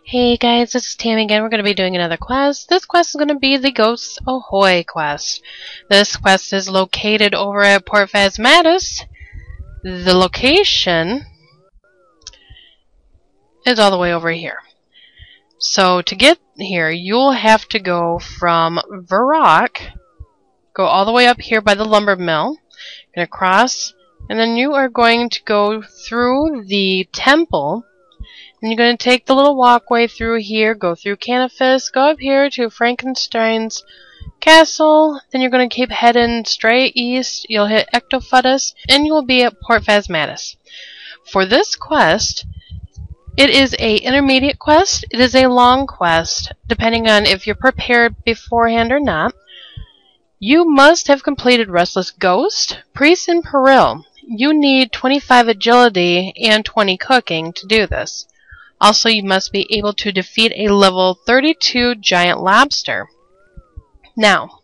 Hey guys, this is Tammy again. We're going to be doing another quest. This quest is going to be the Ghosts Ahoy quest. This quest is located over at Port Phasmatys. The location is all the way over here. So to get here, you'll have to go from Varrock, go all the way up here by the lumber mill, going to cross, and then you are going to go through the temple. And you're going to take the little walkway through here, go through Canifis, go up here to Frankenstein's castle, then you're going to keep heading straight east, you'll hit Ecto Vial, and you will be at Port Phasmatys. For this quest, it is a intermediate quest, it is a long quest, depending on if you're prepared beforehand or not. You must have completed Restless Ghost, Priest, and Peril. You need 25 agility and 20 cooking to do this. Also, you must be able to defeat a level 32 Giant Lobster. Now,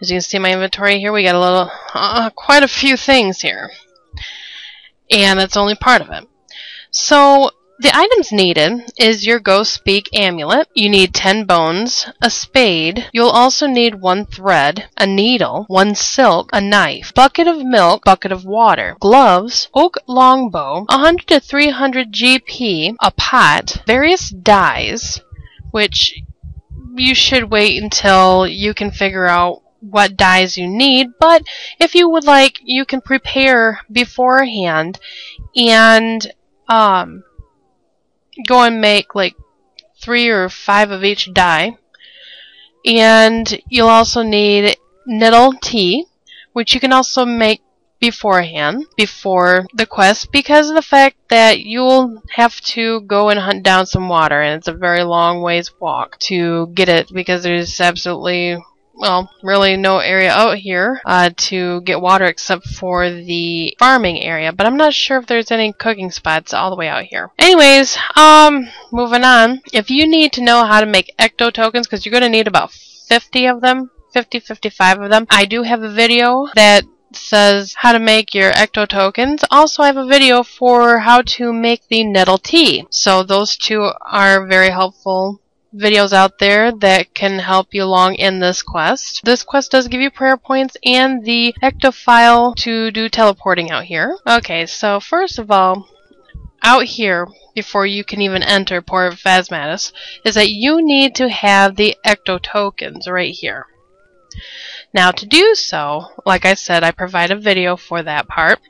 as you can see in my inventory here, we got a little, quite a few things here. And that's only part of it. So, the items needed is your Ghostspeak amulet. You need 10 bones, a spade. You'll also need 1 thread, a needle, 1 silk, a knife, bucket of milk, bucket of water, gloves, oak longbow, 100 to 300 GP, a pot, various dyes, which you should wait until you can figure out what dyes you need, but if you would like, you can prepare beforehand and go and make like 3 or 5 of each dye. And you'll also need Nettle tea, which you can also make beforehand, before the quest, because of the fact that you'll have to go and hunt down some water, and it's a very long ways walk to get it, because there's absolutely, well, really no area out here to get water except for the farming area, but I'm not sure if there's any cooking spots all the way out here. Anyways, moving on. If you need to know how to make ecto tokens, because you're going to need about 50 of them, 55 of them, I do have a video that says how to make your ecto tokens. Also, I have a video for how to make the nettle tea. So those two are very helpful videos out there that can help you along in this quest. This quest does give you prayer points and the Ecto Vial to do teleporting out here. Okay, so first of all, out here, before you can even enter Port Phasmatys, is that you need to have the Ecto tokens right here. Now to do so, like I said, I provide a video for that part.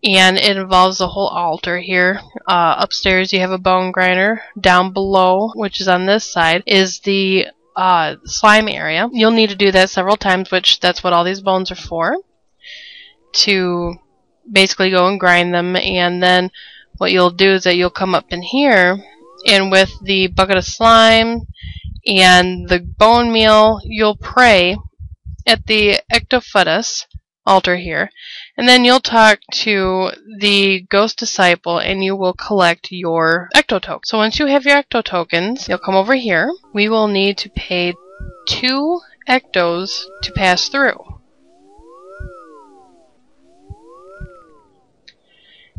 And it involves the whole altar here. Upstairs you have a bone grinder. Down below, which is on this side, is the slime area. You'll need to do that several times, which that's what all these bones are for. To basically go and grind them, and then what you'll do is that you'll come up in here, and with the bucket of slime and the bone meal, you'll pray at the Ecto Vial altar here, and then you'll talk to the ghost disciple and you will collect your ecto token. So once you have your ecto tokens, you'll come over here. We will need to pay 2 ectos to pass through.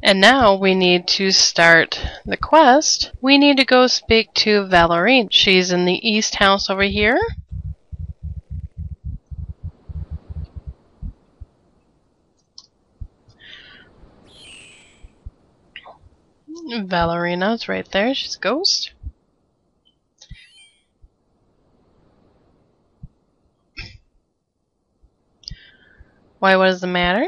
And now we need to start the quest. We need to go speak to Valorine. She's in the east house over here. Valerina's right there. She's a ghost. Why, what is the matter?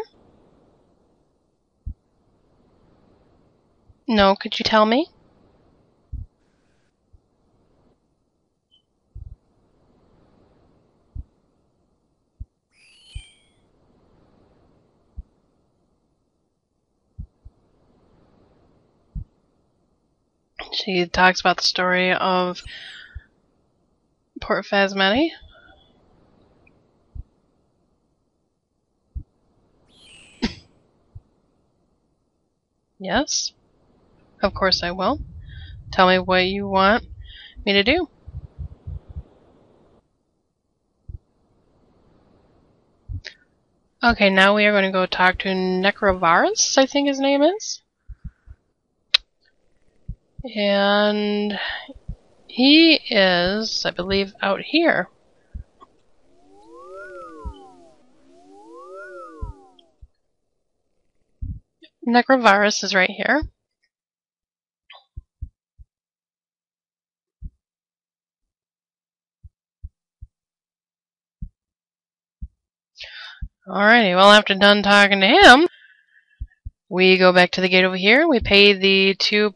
No, could you tell me? She talks about the story of Port Phasmatys. Yes, of course I will. Tell me what you want me to do. Okay, now we are going to go talk to Necrovarus, I think his name is. And he is, I believe, out here. Necrovirus is right here. Alrighty, well, after done talking to him, we go back to the gate over here. We pay the 2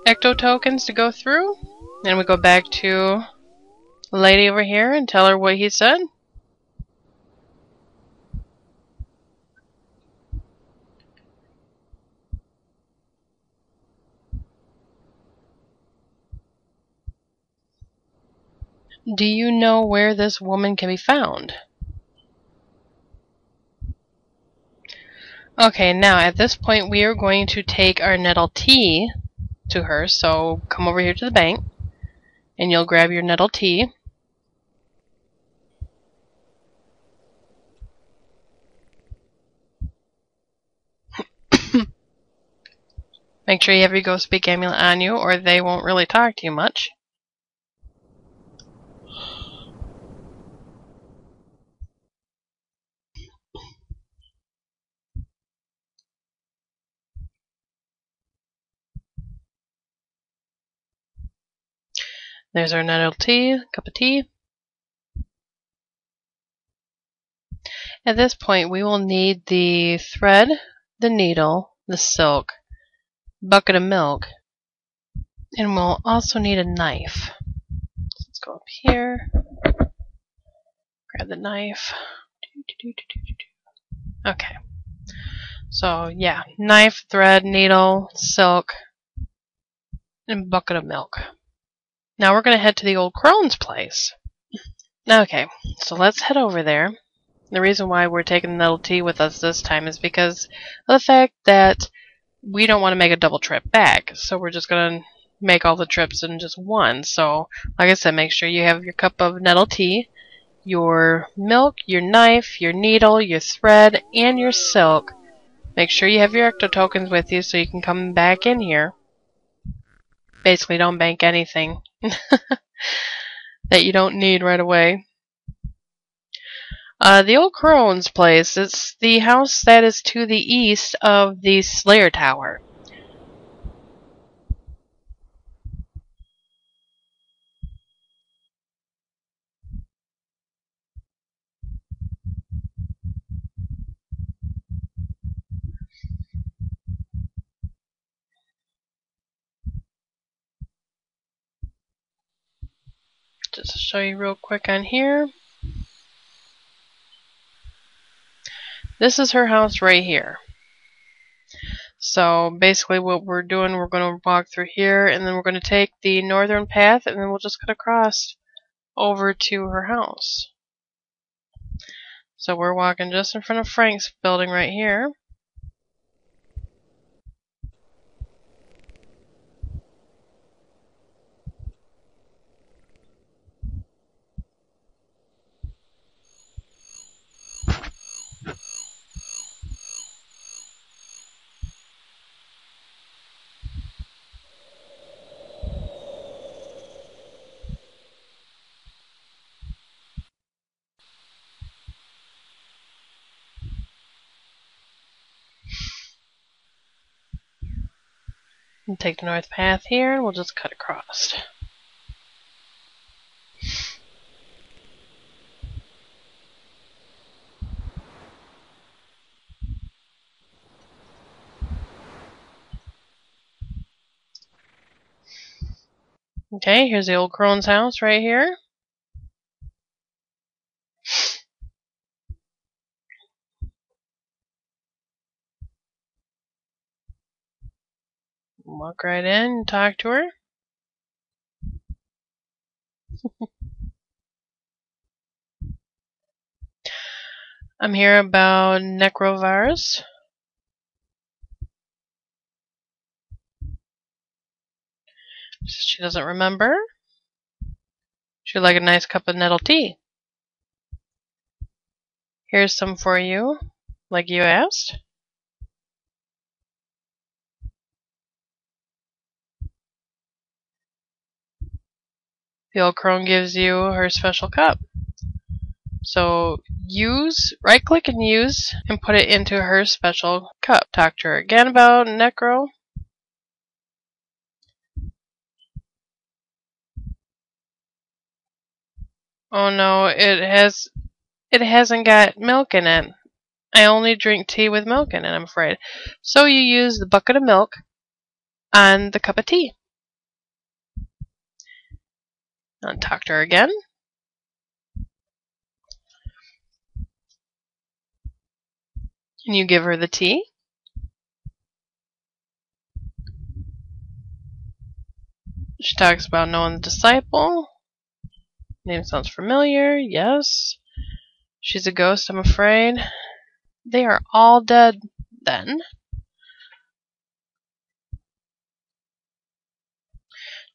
ecto tokens to go through. Then we go back to the lady over here and tell her what he said. Do you know where this woman can be found? Okay, now at this point we are going to take our Nettle tea to her, so come over here to the bank and you'll grab your Nettle tea. Make sure you have your Ghostspeak amulet on you or they won't really talk to you much. There's our Nettle tea, cup of tea. At this point we will need the thread, the needle, the silk, bucket of milk, and we'll also need a knife. Let's go up here, grab the knife. Okay. So yeah, knife, thread, needle, silk, and bucket of milk. Now we're going to head to the old crone's place. Okay, so let's head over there. The reason why we're taking the Nettle tea with us this time is because of the fact that we don't want to make a double trip back. So we're just going to make all the trips in just one. So, like I said, make sure you have your cup of Nettle tea, your milk, your knife, your needle, your thread, and your silk. Make sure you have your ecto tokens with you so you can come back in here. Basically, don't bank anything that you don't need right away. The old crone's place, it's the house that is to the east of the Slayer Tower. Just to show you real quick on here. This is her house right here. So basically what we're doing, we're going to walk through here and then we're going to take the northern path and then we'll just cut across over to her house. So we're walking just in front of Frank's building right here. And take the north path here and we'll just cut across. Okay, here's the old crone's house right here. Walk right in and talk to her. I'm here about necrovirus. She doesn't remember. She'd like a nice cup of Nettle tea. Here's some for you, like you asked. The old crone gives you her special cup. So right click and use, and put it into her special cup. Talk to her again about Necro. Oh no, it hasn't got milk in it. I only drink tea with milk in it, I'm afraid. So you use the bucket of milk on the cup of tea. Now talk to her again. And you give her the tea. She talks about knowing the disciple. Name sounds familiar. Yes. She's a ghost, I'm afraid. They are all dead then.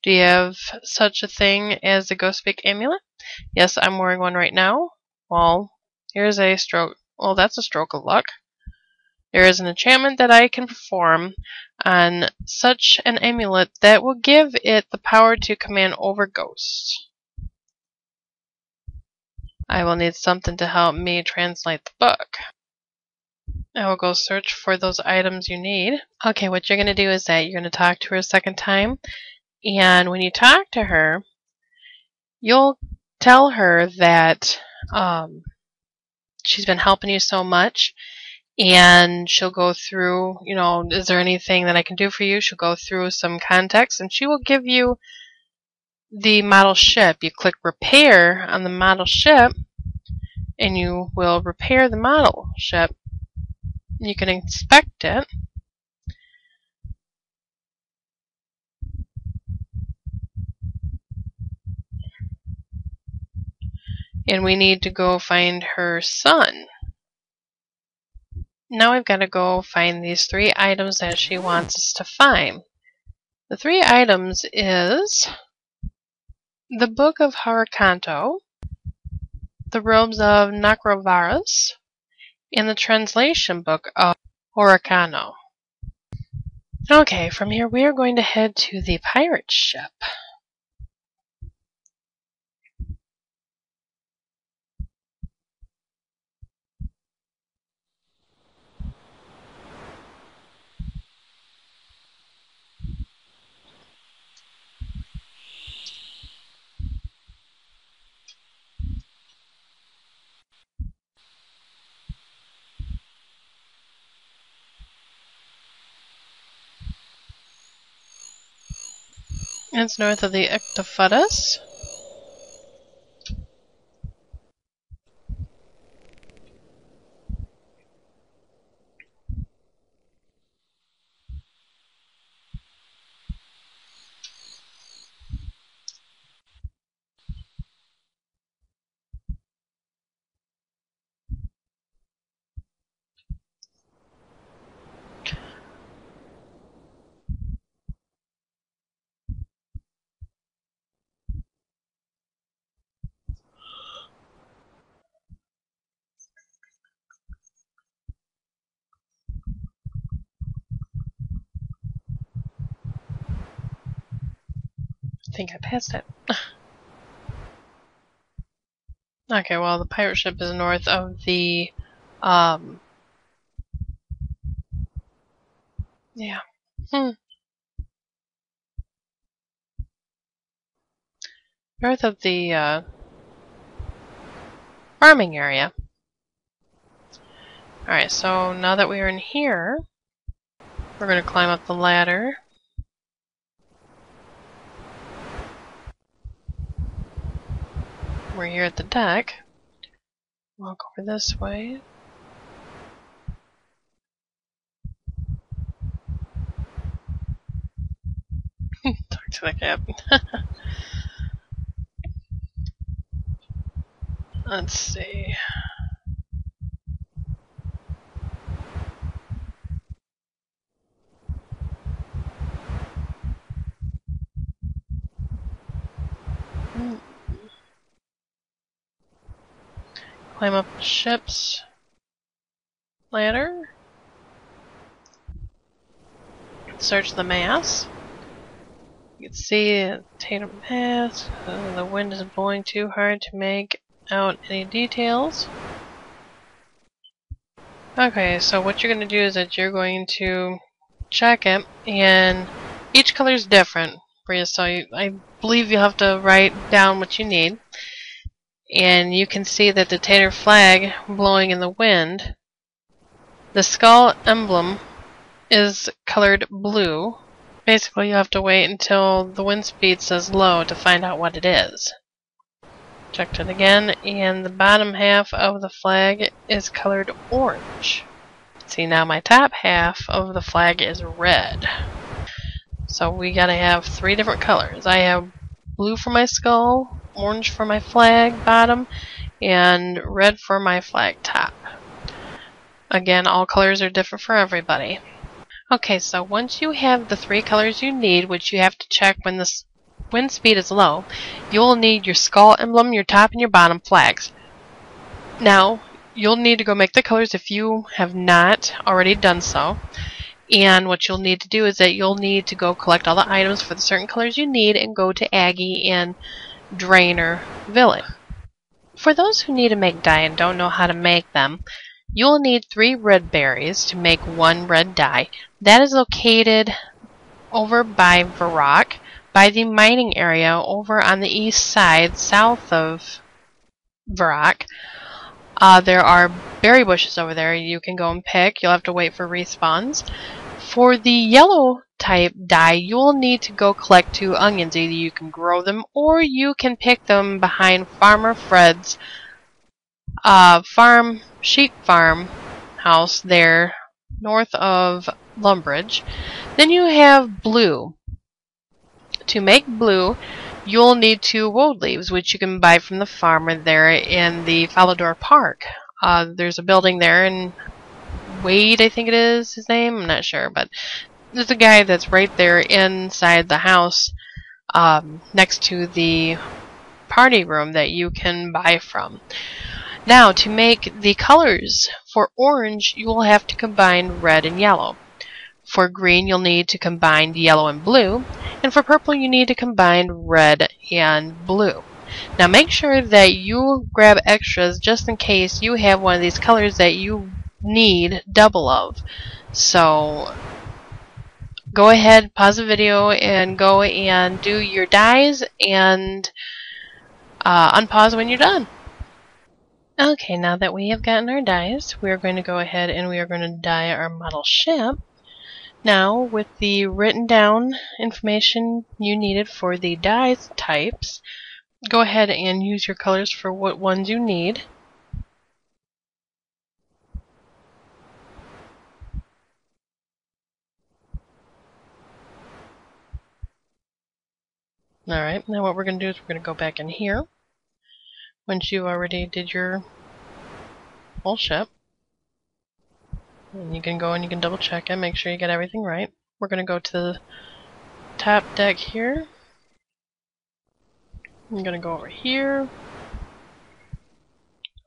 Do you have such a thing as a Ghostspeak amulet? Yes, I'm wearing one right now. Well, here's a stroke. Well, that's a stroke of luck. There is an enchantment that I can perform on such an amulet that will give it the power to command over ghosts. I will need something to help me translate the book. I will go search for those items you need. Okay, what you're going to do is that you're going to talk to her a second time. And when you talk to her, you'll tell her that she's been helping you so much. And she'll go through, is there anything that I can do for you? She'll go through some context, and she will give you the model ship. You click repair on the model ship, and you will repair the model ship. You can inspect it. And we need to go find her son. Now we've got to go find these 3 items that she wants us to find. The 3 items is the Book of Harakanto, the Robes of Nakrovaras, and the Translation Book of Horikano. Okay, from here we are going to head to the pirate ship. It's north of the Ecto Vial. I think I passed it. Okay, well, the pirate ship is north of the, yeah. North of the, farming area. Alright, so now that we are in here, we're going to climb up the ladder. We're here at the deck. Walk over this way. Talk to the captain. Let's see. Climb up the ship's ladder. Search the mast. You can see Tatum Pass. The wind is blowing too hard to make out any details. Okay, so what you're going to do is that you're going to check it, and each color is different for you, so I believe you have to write down what you need. And you can see that the tater flag blowing in the wind, the skull emblem is colored blue. Basically, you have to wait until the wind speed says low to find out what it is. Checked it again, and the bottom half of the flag is colored orange. See, now my top half of the flag is red. So we gotta have 3 different colors. I have blue for my skull, orange for my flag bottom, and red for my flag top. Again, all colors are different for everybody. Okay, so once you have the 3 colors you need, which you have to check when the wind speed is low, you'll need your skull emblem, your top and your bottom flags. Now, you'll need to go make the colors if you have not already done so. And what you'll need to do is that you'll need to go collect all the items for the certain colors you need and go to Aggie and Drainer Village. For those who need to make dye and don't know how to make them, you'll need 3 red berries to make 1 red dye. That is located over by Varrock, by the mining area over on the east side, south of Varrock. There are berry bushes over there you can go and pick. You'll have to wait for respawns. For the yellow type dye, you'll need to go collect 2 onions. Either you can grow them or you can pick them behind Farmer Fred's sheep farm house there north of Lumbridge. Then you have blue. To make blue, you'll need 2 woad leaves, which you can buy from the farmer there in the Fallador Park. There's a building there, and Wade, I think it is his name, I'm not sure, but there's a guy that's right there inside the house next to the party room that you can buy from. Now, to make the colors for orange, you will have to combine red and yellow. For green, you'll need to combine yellow and blue. And for purple, you need to combine red and blue. Now, make sure that you grab extras just in case you have one of these colors that you need double of. So, go ahead, pause the video, and go and do your dyes, and unpause when you're done. Okay, now that we have gotten our dyes, we are going to go ahead and we are going to dye our model ship. Now, with the written down information you needed for the dye types, go ahead and use your colors for what ones you need. Alright, now what we're going to do is we're going to go back in here. Once you already did your whole ship, and you can go and you can double check it, make sure you get everything right. We're going to go to the top deck here. I'm going to go over here.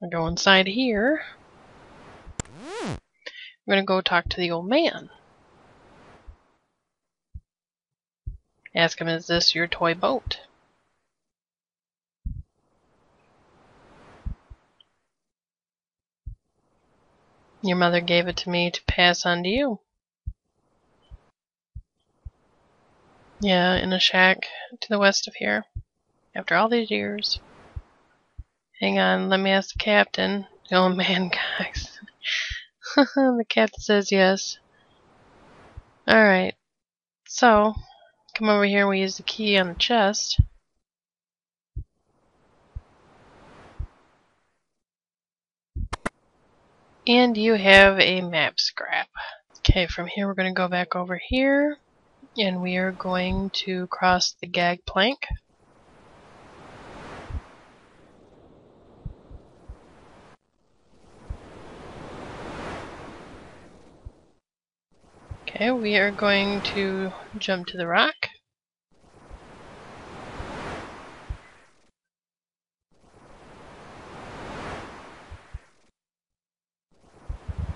I'll go inside here. I'm going to go talk to the old man. Ask him, is this your toy boat? Your mother gave it to me to pass on to you. Yeah, in a shack to the west of here. After all these years. Hang on, let me ask the captain. The old man, guys. The captain says yes. Alright. So, come over here and we use the key on the chest. And you have a map scrap. Okay, from here we're going to go back over here. And we are going to cross the gangplank. Okay, we are going to jump to the rock.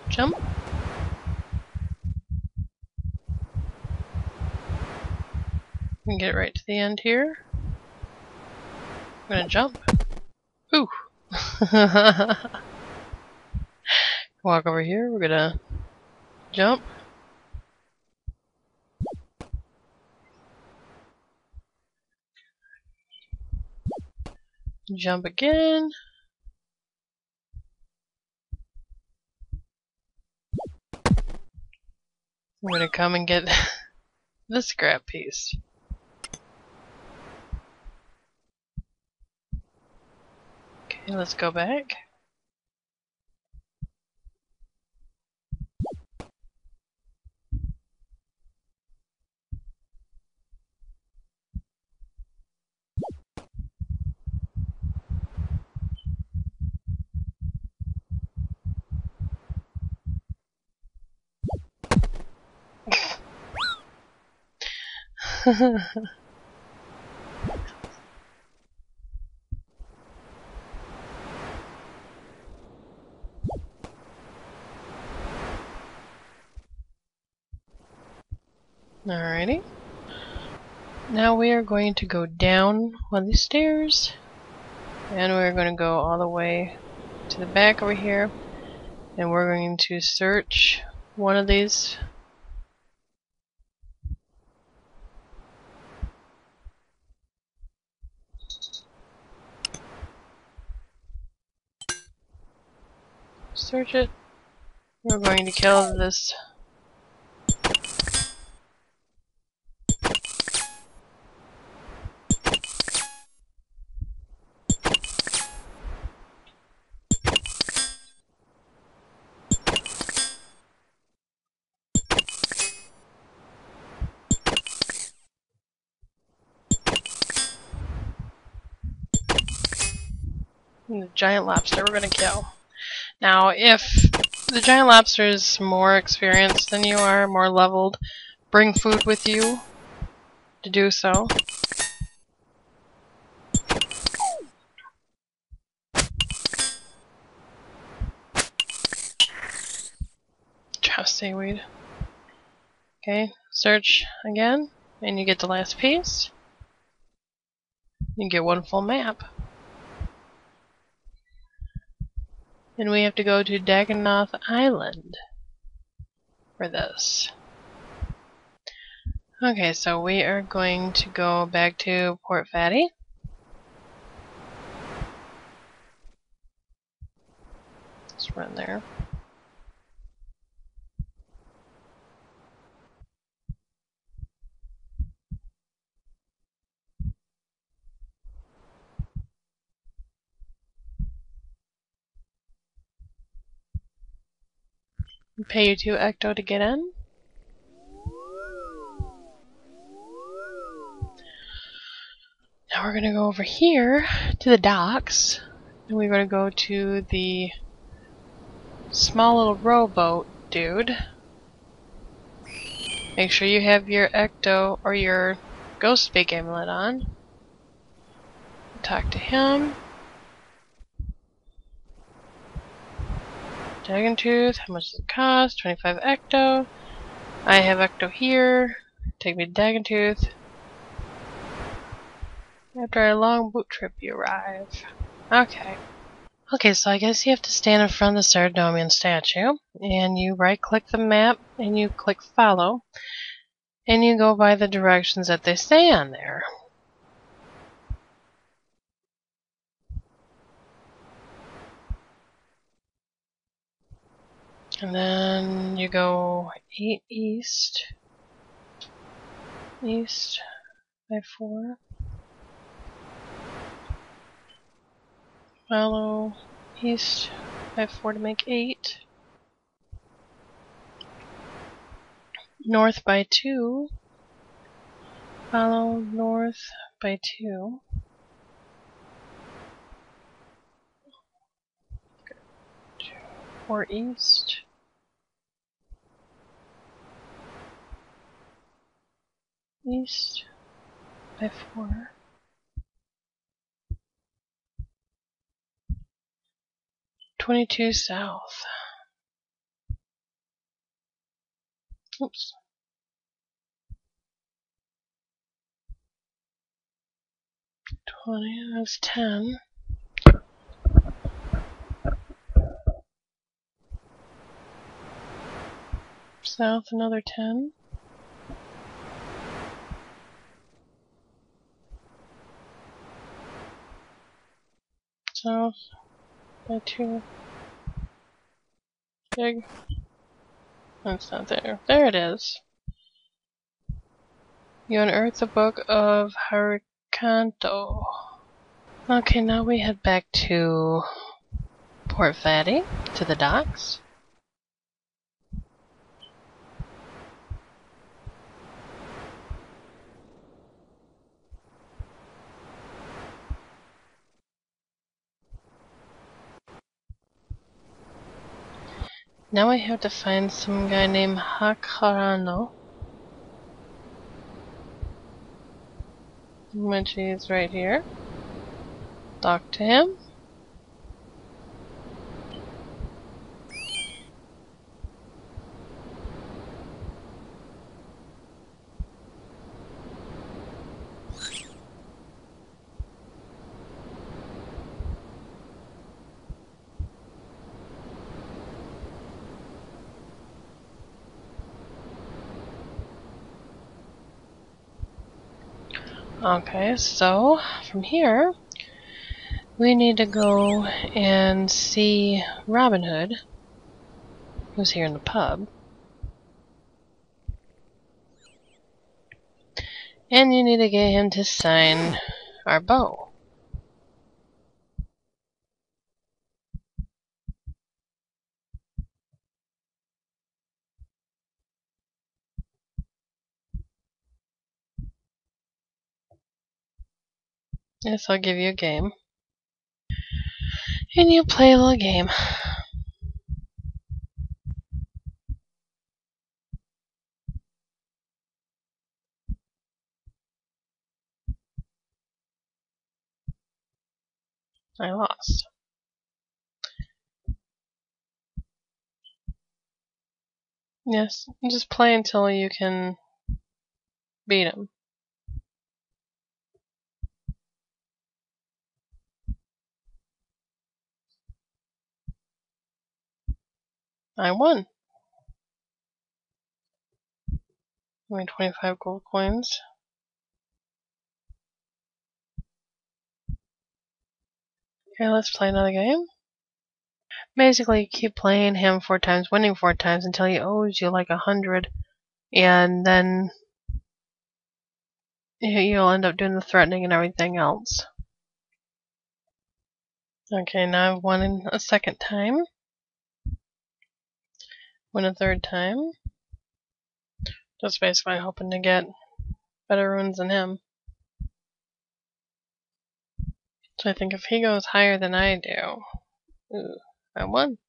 Jump. can get right to the end here. I'm gonna jump. Ooh! Walk over here. We're gonna jump. Jump again. I'm gonna come and get the scrap piece. Okay, let's go back. Alrighty. Now we are going to go down one of these stairs, and we're going to go all the way to the back over here, and we're going to search one of these. Search it. We're going to kill this. The giant lobster we're going to kill. Now, if the giant lobster is more experienced than you are, more leveled, bring food with you to do so. Just seaweed. Okay, search again, and you get the last piece. You get one full map. And we have to go to Dagganoth Island for this. Okay, so we are going to go back to Port Phasmatys. Let's run there. Pay you 2 Ecto to get in. Now we're going to go over here to the docks, and we're going to go to the small little rowboat dude. Make sure you have your Ecto or your Ghostspeak amulet on. Talk to him. Dragon Tooth, how much does it cost? 25 Ecto. I have Ecto here. Take me to Dragon Tooth. After a long boat trip, you arrive. Okay. Okay, so I guess you have to stand in front of the Sardonian statue, and you right-click the map, and you click follow, and you go by the directions that they say on there. And then you go 8 east, east by 4, follow east by 4 to make 8, north by 2, follow north by 2, or east, east by 4, .22 south. Oops. 20, that's 10. South, another 10. South by 2. Big. That's not there. There it is. You unearth the book of Harikanto. Okay, now we head back to Port Phasmatys, to the docks. Now I have to find some guy named Hakarano. Which is right here. Talk to him. Okay, so from here we need to go and see Robin Hood, who's here in the pub. And you need to get him to sign our bow. Yes, I'll give you a game. And you play a little game. I lost. Yes, just play until you can beat him. I won. I made 25 gold coins. Okay, let's play another game. Basically, you keep playing him 4 times, winning 4 times until he owes you like 100, and then you'll end up doing the threatening and everything else. Okay, now I've won a second time. Win a third time. Just basically hoping to get better runes than him. So I think if he goes higher than I do, ooh, I won.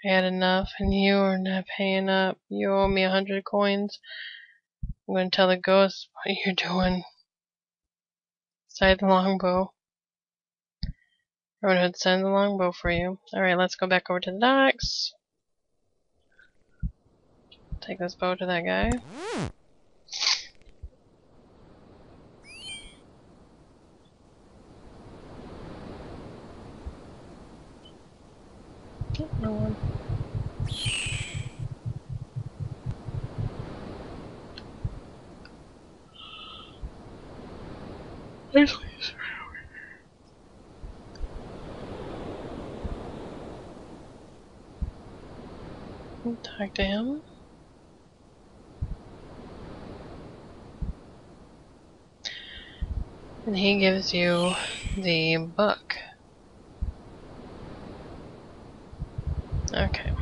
I had enough, and you are not paying up. You owe me 100 coins. I'm going to tell the ghost what you're doing. Side the longbow. Robin Hood send the longbow for you. Alright, let's go back over to the docks. Take this bow to that guy. Oh, no one. Please. Talk to him. And he gives you the book. Okay.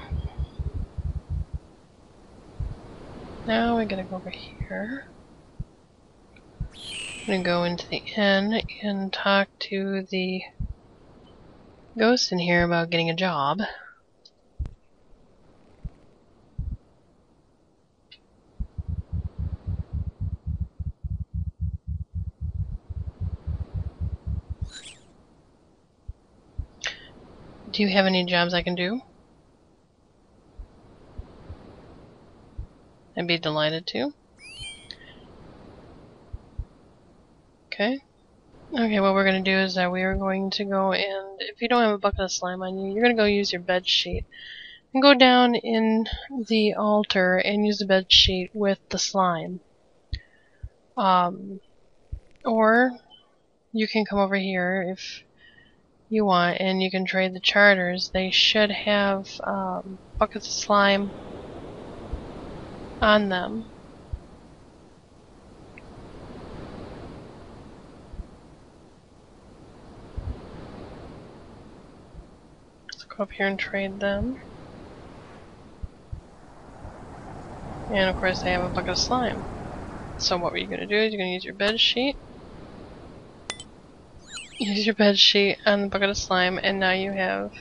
Now we gotta go over here. I'm gonna go into the inn and talk to the ghost in here about getting a job. Do you have any jobs I can do? I'd be delighted to. Okay. Okay, what we're going to do is that we are going to go and, if you don't have a bucket of slime on you, you're going to go use your bed sheet. And go down in the altar and use the bed sheet with the slime. Or you can come over here if you want and you can trade the charters. They should have buckets of slime on them. So go up here and trade them. And of course they have a bucket of slime. So what you're going to do is you're going to use your bed sheet. Use your bed sheet on the bucket of slime, and now you have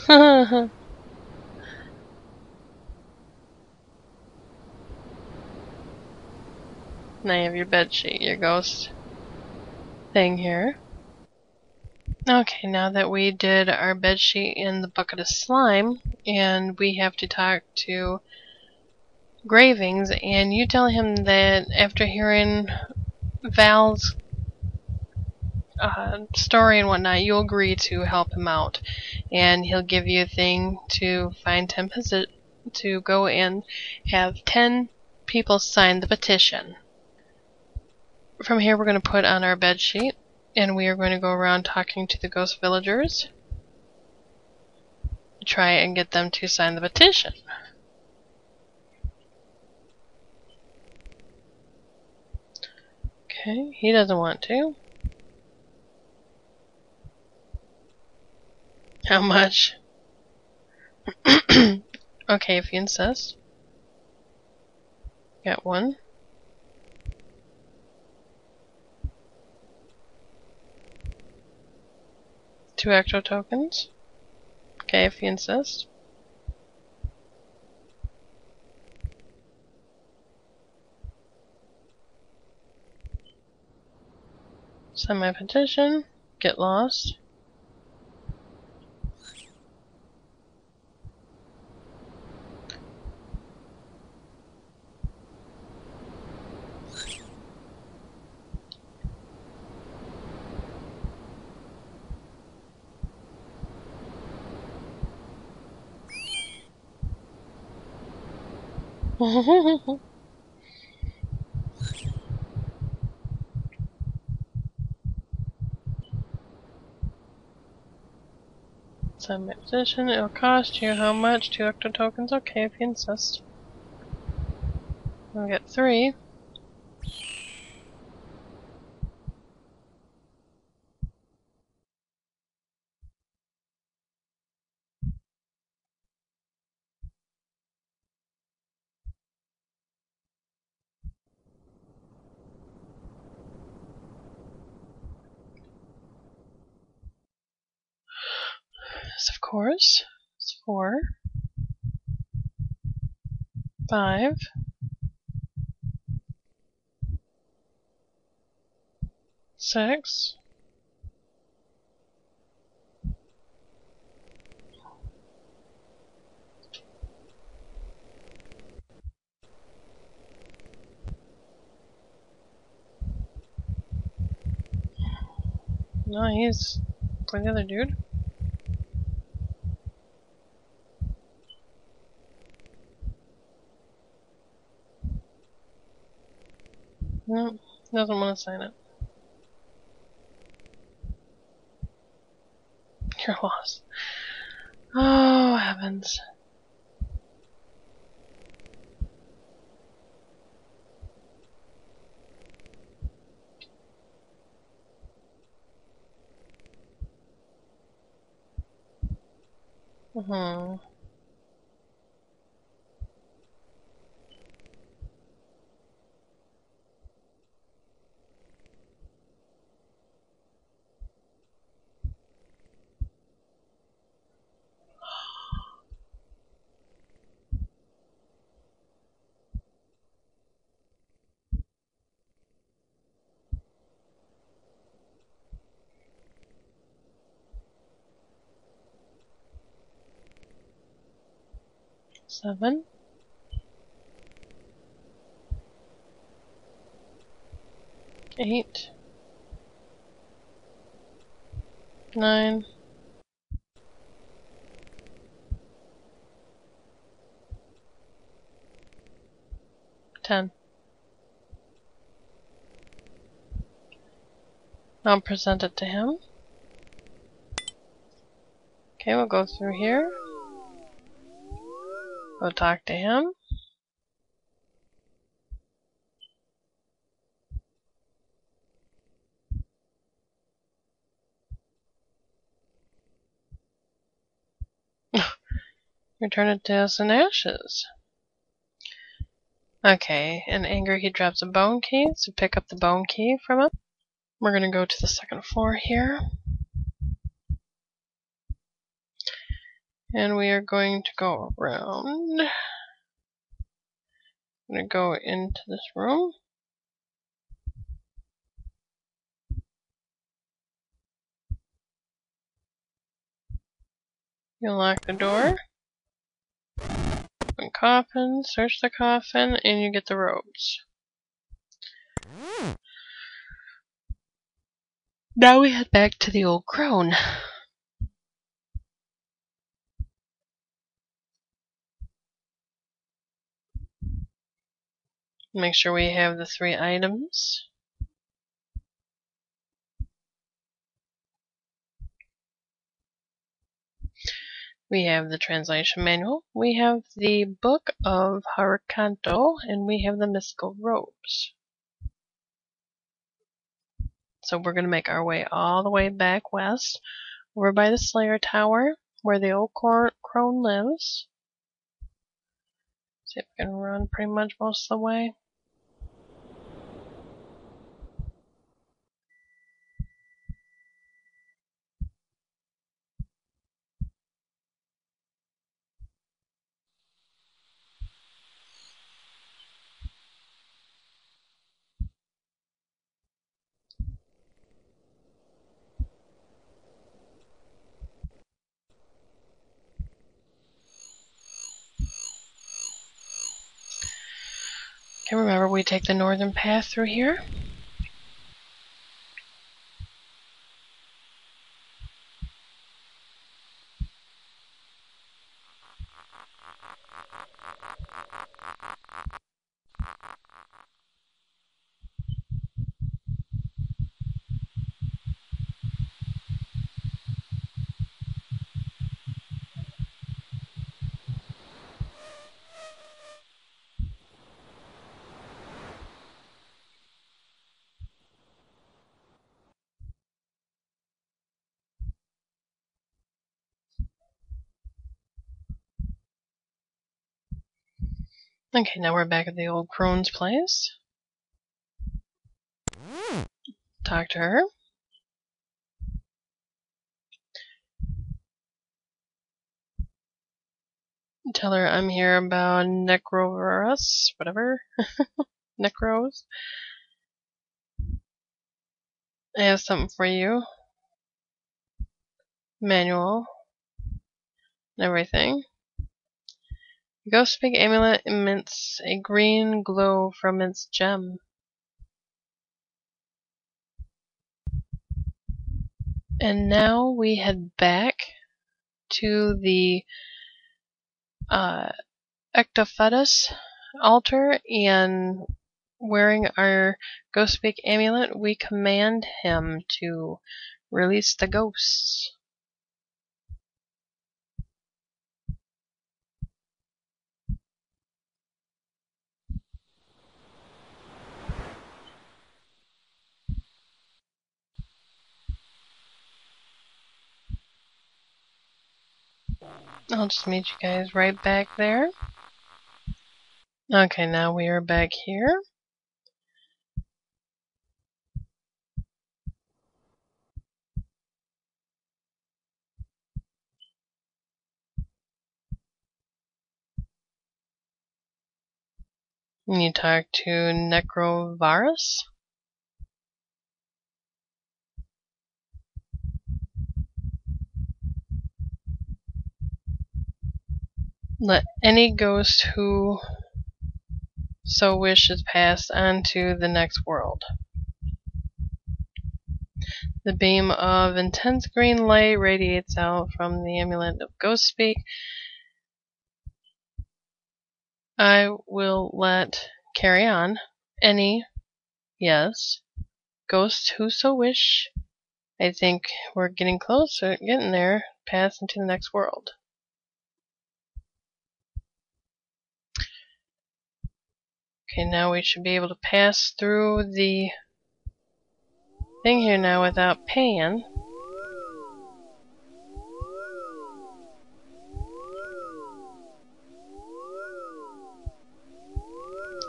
now you have your bed sheet, your ghost thing here. Okay, now that we did our bed sheet in the bucket of slime, and we have to talk to Gravings, and you tell him that after hearing Val's story and whatnot, you'll agree to help him out, and he'll give you a thing to find 10 to go and have 10 people sign the petition. From here, we're going to put on our bed sheet, and we are going to go around talking to the ghost villagers. Try and get them to sign the petition. Okay, he doesn't want to. How much? Okay, if you insist. Got one. 2 ecto tokens. Okay, if you insist. Sign my petition. Get lost. Sign my petition. It'll cost you how much? 2 ecto tokens. Okay, if you insist. I'll get 3. Yes, of course. It's 4. 5. 6. No, he's for the other dude. No, doesn't want to sign it. You're lost. Oh, heavens. Mm-hmm. Seven. 8, 9, 10. I'll present it to him. Okay, we'll go through here. We'll talk to him. Return it to us in ashes. Okay, in anger he drops a bone key, so pick up the bone key from it. We're gonna go to the second floor here. And we are going to go around. I'm gonna go into this room. You lock the door. Open coffin, search the coffin, and you get the robes. Now we head back to the old crone. Make sure we have the 3 items. We have the translation manual, we have the book of Harakanto, and we have the mystical robes. So we're going to make our way all the way back west, over by the Slayer Tower, where the old crone lives. See if we can run pretty much most of the way. Okay, remember we take the northern path through here. Okay, now we're back at the old crone's place. Talk to her. Tell her I'm here about Necrovirus, whatever. Necros. I have something for you. Manual. And everything. Ghostspeak amulet emits a green glow from its gem. And now we head back to the Ecto Vial altar, and wearing our Ghostspeak amulet, we command him to release the ghosts. I'll just meet you guys right back there. Okay, now we are back here. And you talk to Necrovirus. Let any ghost who so wishes pass on to the next world. The beam of intense green light radiates out from the Amulet of Ghostspeak. I will let carry on. Any, yes. Ghosts who so wish. I think we're getting close, getting there. Pass into the next world. Okay, now we should be able to pass through the thing here now without paying.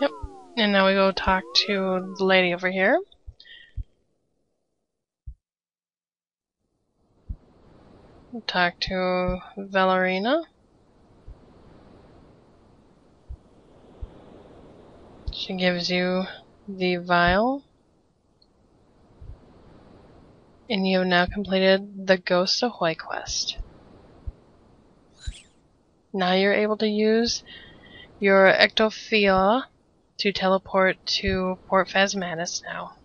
Yep. And now we go talk to the lady over here. Talk to Valerina. She gives you the vial. And you have now completed the Ghost Ahoy quest. Now you're able to use your Ecto Vial to teleport to Port Phasmatys now.